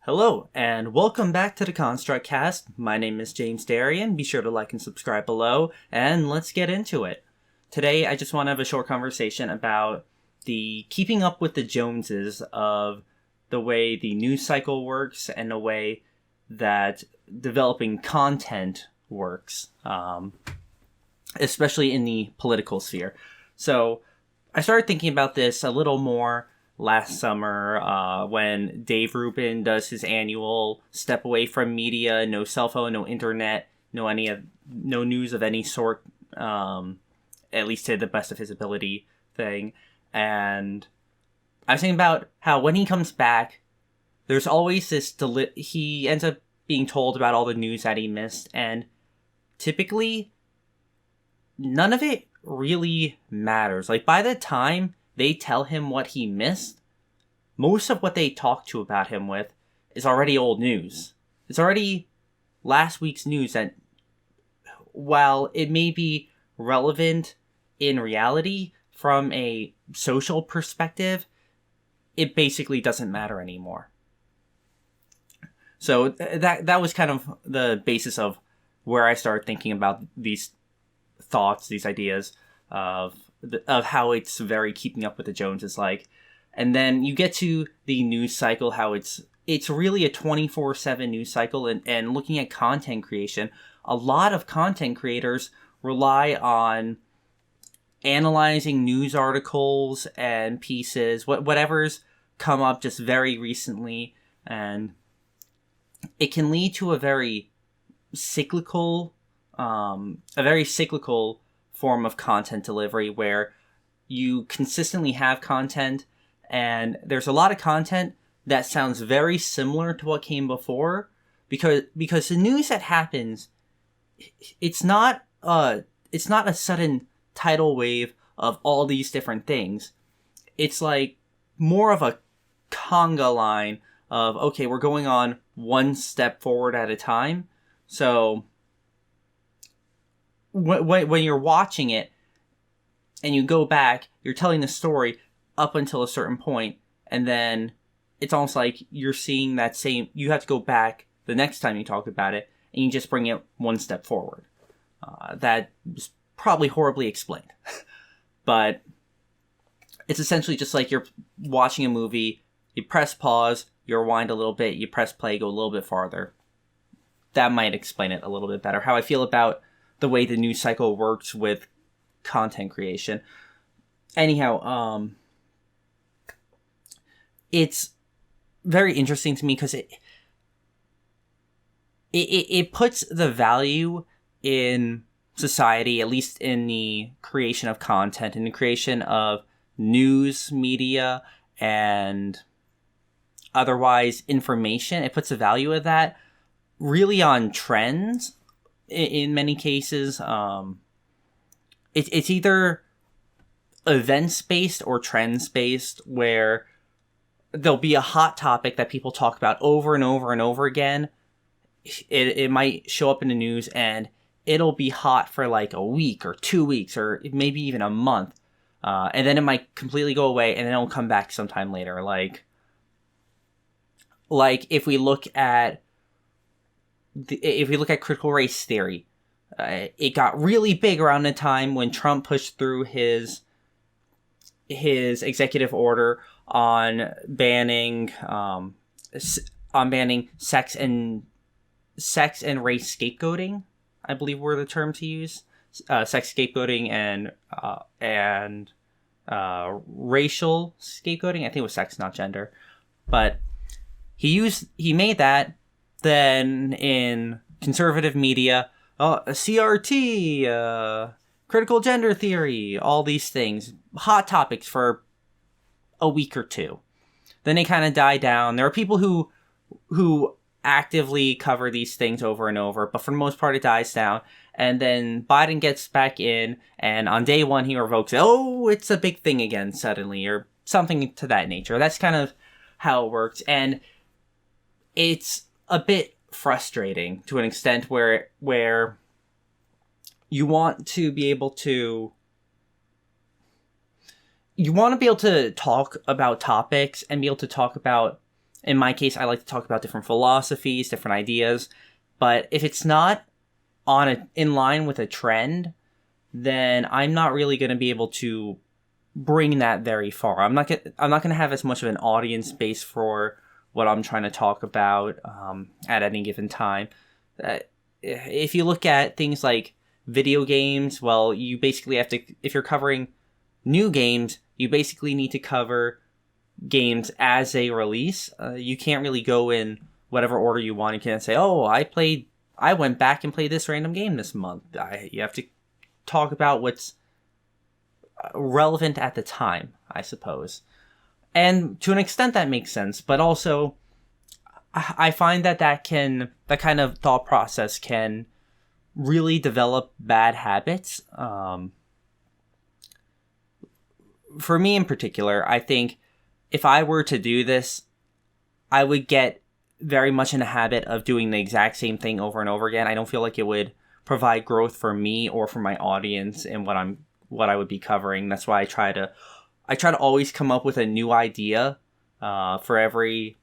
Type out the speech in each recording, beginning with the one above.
Hello, and welcome back to the Construct Cast. My name is James Darian. Be sure to like and subscribe below, and let's get into it. Today, I just want to have a short conversation about the keeping up with the Joneses of the way the news cycle works and the way that developing content works, especially in the political sphere. So, I started thinking about this a little more last summer when Dave Rubin does his annual step away from media, no cell phone, no internet, no news of any sort, at least to the best of his ability thing. And I was thinking about how when he comes back, there's always this he ends up being told about all the news that he missed, and typically none of it really matters. Like, by the time they tell him what he missed, most of what they talk to about him with is already old news. It's already last week's news that, while it may be relevant in reality from a social perspective, it basically doesn't matter anymore. So that was kind of the basis of where I started thinking about these thoughts, these ideas of how it's very keeping up with the Joneses like. And then you get to the news cycle, how it's really a 24/7 news cycle, and looking at content creation, a lot of content creators rely on analyzing news articles and pieces, whatever's come up just very recently, and it can lead to a very cyclical form of content delivery where you consistently have content, and there's a lot of content that sounds very similar to what came before, because the news that happens, it's not a sudden tidal wave of all these different things. It's like more of a conga line of, okay, we're going on one step forward at a time. So when you're watching it and you go back, you're telling the story up until a certain point, and then it's almost like you're seeing that same, you have to go back the next time you talk about it, and you just bring it one step forward. That is probably horribly explained. But it's essentially just like you're watching a movie, you press pause, you rewind a little bit, you press play, go a little bit farther. That might explain it a little bit better. How I feel about the way the news cycle works with content creation. Anyhow, it's very interesting to me because it puts the value in society, at least in the creation of content, in the creation of news media and otherwise information. It puts the value of that really on trends. In many cases, it's either events-based or trends-based, where there'll be a hot topic that people talk about over and over and over again. It might show up in the news, and it'll be hot for like a week or 2 weeks or maybe even a month. And then it might completely go away, and then it'll come back sometime later. Like if we look at critical race theory, it got really big around the time when Trump pushed through his executive order on banning sex and race scapegoating, I believe were the terms he used. Sex scapegoating and racial scapegoating. I think it was sex, not gender. But he made that. Then in conservative media, CRT, critical gender theory, all these things, hot topics for a week or two. Then they kind of die down. There are people who actively cover these things over and over, but for the most part it dies down. And then Biden gets back in, and on day one he revokes it. Oh, it's a big thing again suddenly, or something to that nature. That's kind of how it works. And it's a bit frustrating to an extent where you want to be able to talk about topics and be able to talk about In my case, I like to talk about different philosophies, different ideas. But if it's not in line with a trend, then I'm not really going to be able to bring that very far. I'm not going to have as much of an audience base for what I'm trying to talk about at any given time. If you look at things like video games, well, you basically have to, if you're covering new games, you basically need to cover games as they release. You can't really go in whatever order you want. You can't say, oh, I went back and played this random game this month. You have to talk about what's relevant at the time, I suppose. And to an extent that makes sense, but also I find that kind of thought process can really develop bad habits. For me in particular, I think if I were to do this, I would get very much in the habit of doing the exact same thing over and over again. I don't feel like it would provide growth for me or for my audience in what I would be covering. That's why I try to always come up with a new idea for every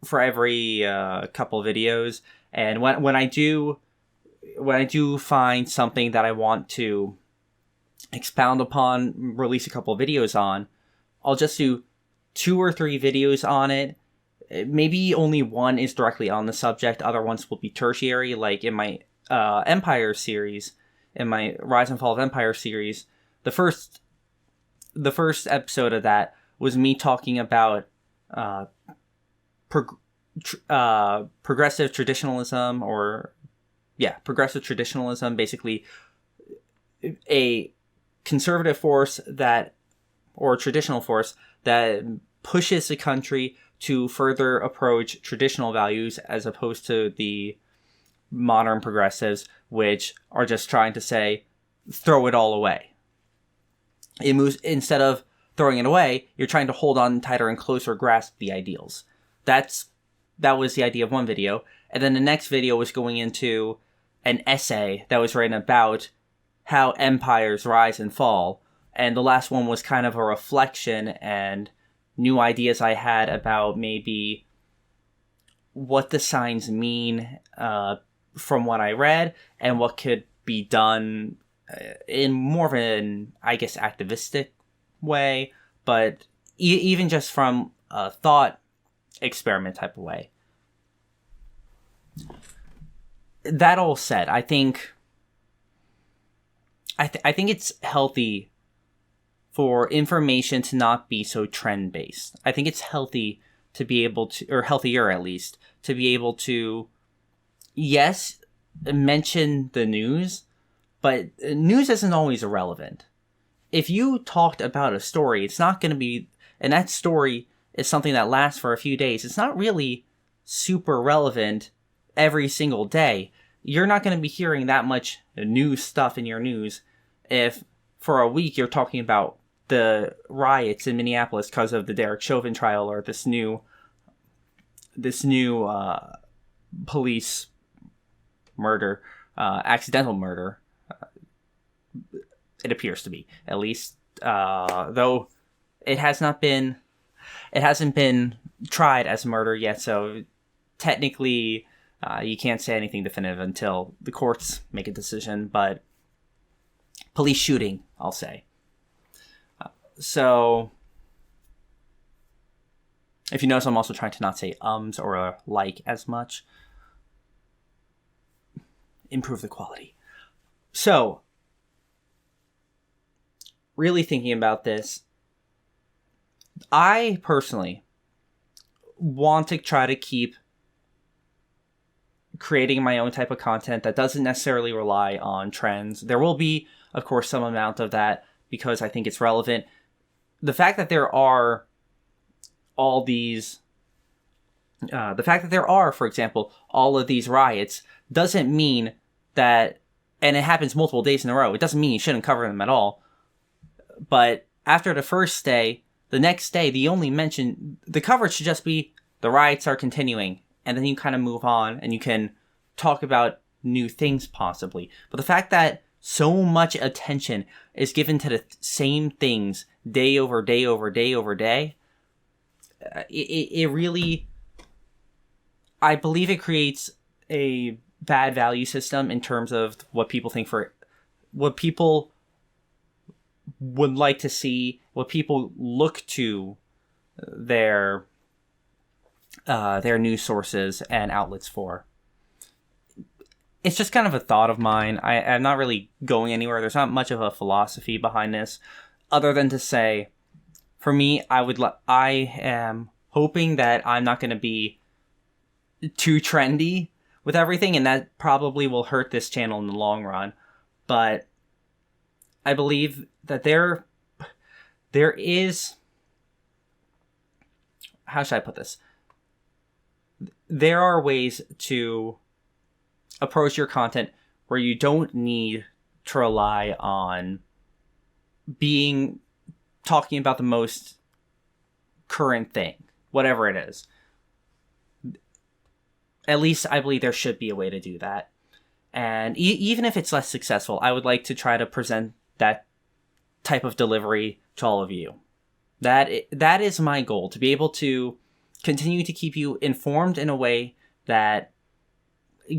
couple videos. And when I do find something that I want to expound upon, release a couple videos on, I'll just do 2 or 3 videos on it. Maybe only one is directly on the subject. Other ones will be tertiary, like in my Empire series, in my Rise and Fall of Empire series. The first episode of that was me talking about progressive traditionalism, progressive traditionalism, basically a conservative force or traditional force that pushes the country to further approach traditional values as opposed to the modern progressives, which are just trying to say, throw it all away. It moves, instead of throwing it away, you're trying to hold on tighter and closer grasp the ideals. That was the idea of one video. And then the next video was going into an essay that was written about how empires rise and fall. And the last one was kind of a reflection and new ideas I had about maybe what the signs mean from what I read and what could be done in more of an, I guess, activistic way, but even just from a thought experiment type of way. That all said, I think it's healthy for information to not be so trend-based. I think it's healthy to be able to, or healthier at least, to be able to, yes, mention the news, but news isn't always irrelevant. If you talked about a story, it's not going to be, and that story is something that lasts for a few days, it's not really super relevant every single day. You're not going to be hearing that much new stuff in your news if for a week you're talking about the riots in Minneapolis because of the Derek Chauvin trial, or this new police murder, accidental murder. It appears to be, at least, though it hasn't been tried as murder yet. So technically, you can't say anything definitive until the courts make a decision. But police shooting, I'll say. So, if you notice, I'm also trying to not say ums or like as much. Improve the quality. So, really thinking about this, I personally want to try to keep creating my own type of content that doesn't necessarily rely on trends. There will be, of course, some amount of that because I think it's relevant. The fact that there are for example, all of these riots doesn't mean that, and it happens multiple days in a row, it doesn't mean you shouldn't cover them at all. But after the first day, the next day, the coverage should just be the riots are continuing, and then you kind of move on and you can talk about new things possibly. But the fact that so much attention is given to the same things day over day over day over day, it really, I believe it creates a bad value system in terms of what people think what people would like to see, what people look to their news sources and outlets for. It's just kind of a thought of mine. I'm not really going anywhere. There's not much of a philosophy behind this, other than to say, for me, I am hoping that I'm not going to be too trendy with everything, and that probably will hurt this channel in the long run. But I believe that there is, how should I put this? There are ways to approach your content where you don't need to rely on talking about the most current thing, whatever it is. At least I believe there should be a way to do that. And even if it's less successful, I would like to try to present that type of delivery to all of you. That is my goal, to be able to continue to keep you informed in a way that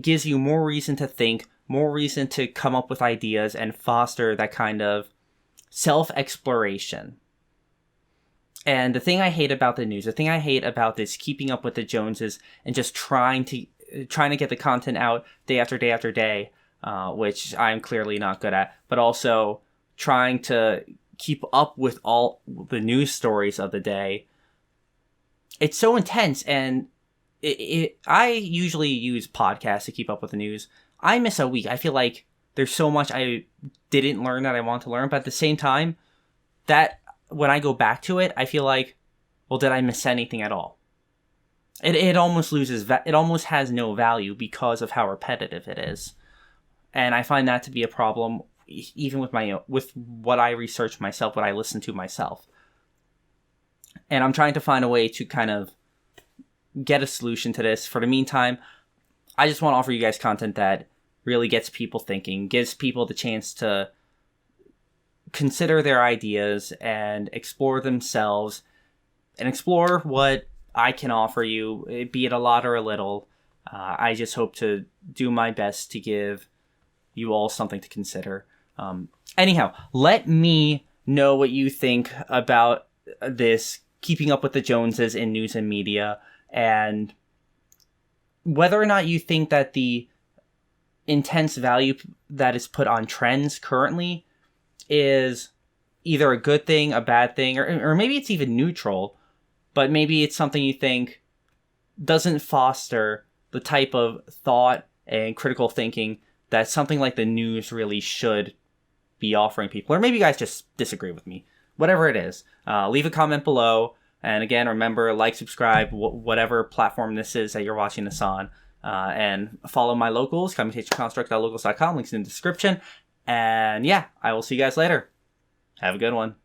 gives you more reason to think, more reason to come up with ideas, and foster that kind of self-exploration. And the thing I hate about the news, the thing I hate about this keeping up with the Joneses and just trying to get the content out day after day after day, which I'm clearly not good at, but also trying to keep up with all the news stories of the day. It's so intense, and I usually use podcasts to keep up with the news. I miss a week. I feel like there's so much I didn't learn that I want to learn, but at the same time, that when I go back to it, I feel like, well, did I miss anything at all? It almost it almost has no value because of how repetitive it is. And I find that to be a problem even with what I research myself, what I listen to myself. And I'm trying to find a way to kind of get a solution to this. For the meantime, I just want to offer you guys content that really gets people thinking, gives people the chance to consider their ideas and explore themselves and explore what I can offer you, be it a lot or a little. I just hope to do my best to give you all something to consider. Anyhow, let me know what you think about this keeping up with the Joneses in news and media, and whether or not you think that the intense value that is put on trends currently is either a good thing, a bad thing, or maybe it's even neutral, but maybe it's something you think doesn't foster the type of thought and critical thinking that something like the news really should be offering people. Or maybe you guys just disagree with me. Whatever it is, leave a comment below. And again, remember, like, subscribe, whatever platform this is that you're watching this on. And follow my locals, commutationconstruct.locals.com, links in the description. And yeah, I will see you guys later. Have a good one.